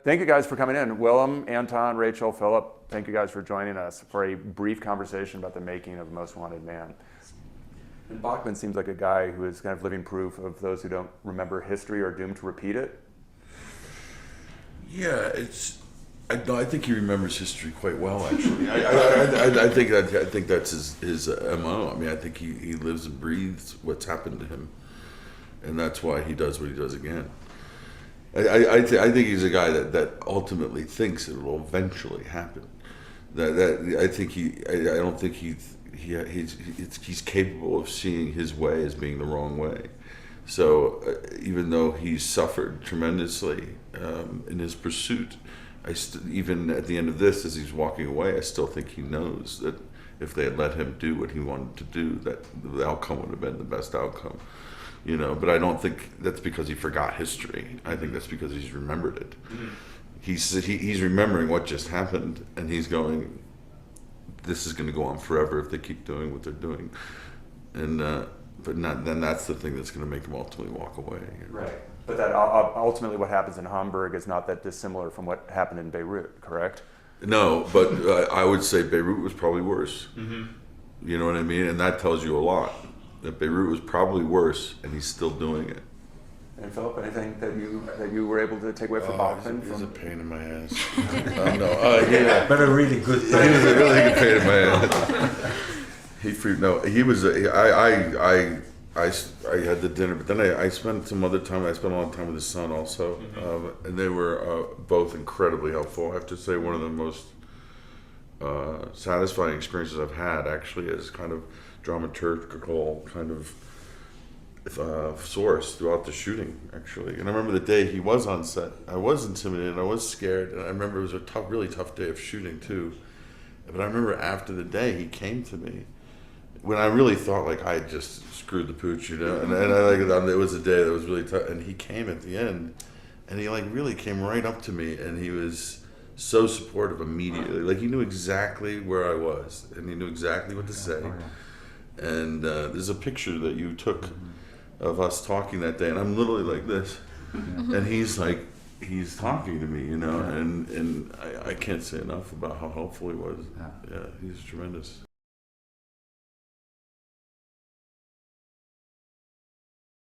Thank you guys for coming in. Willem, Anton, Rachel, Philip, thank you guys for joining us for a brief conversation about the making of Most Wanted Man. And Bachman seems like a guy who is kind of living proof of those who don't remember history are doomed to repeat it. Yeah, I think he remembers history quite well, actually. I think that's his MO. I mean, I think he lives and breathes what's happened to him, and that's why he does what he does again. I think he's a guy that ultimately thinks it will eventually happen. I don't think he's capable of seeing his way as being the wrong way. So even though he's suffered tremendously in his pursuit, even at the end of this, as he's walking away, I still think he knows that if they had let him do what he wanted to do, that the outcome would have been the best outcome. But I don't think that's because he forgot history. I think that's because he's remembered it. Mm-hmm. He's remembering what just happened, and he's going, this is going to go on forever if they keep doing what they're doing. And then that's the thing that's going to make him ultimately walk away. Right. But that ultimately what happens in Hamburg is not that dissimilar from what happened in Beirut, correct? No, but I would say Beirut was probably worse. Mm-hmm. You know what I mean? And that tells you a lot. That Beirut was probably worse, and he's still doing it. And Philip, anything that you were able to take away from Bachman? He's a pain in my ass. Yeah, but a really good. He was a really good pain in my ass. He was. I had the dinner, but then I spent some other time. I spent a long time with his son also, mm-hmm. And they were both incredibly helpful. I have to say, one of the most satisfying experiences I've had actually is kind of dramaturgical kind of source throughout the shooting, actually. And I remember the day he was on set, I was intimidated, I was scared, and I remember it was a really tough day of shooting too. But I remember after the day he came to me when I really thought like I had just screwed the pooch, and it was a day that was really tough, and he came at the end, and he like really came right up to me, and he was so supportive immediately. Like he knew exactly where I was, and he knew exactly what to say. And there's a picture that you took of us talking that day, and I'm literally like this, and he's talking to me, and I can't say enough about how helpful he was. Yeah, he's tremendous.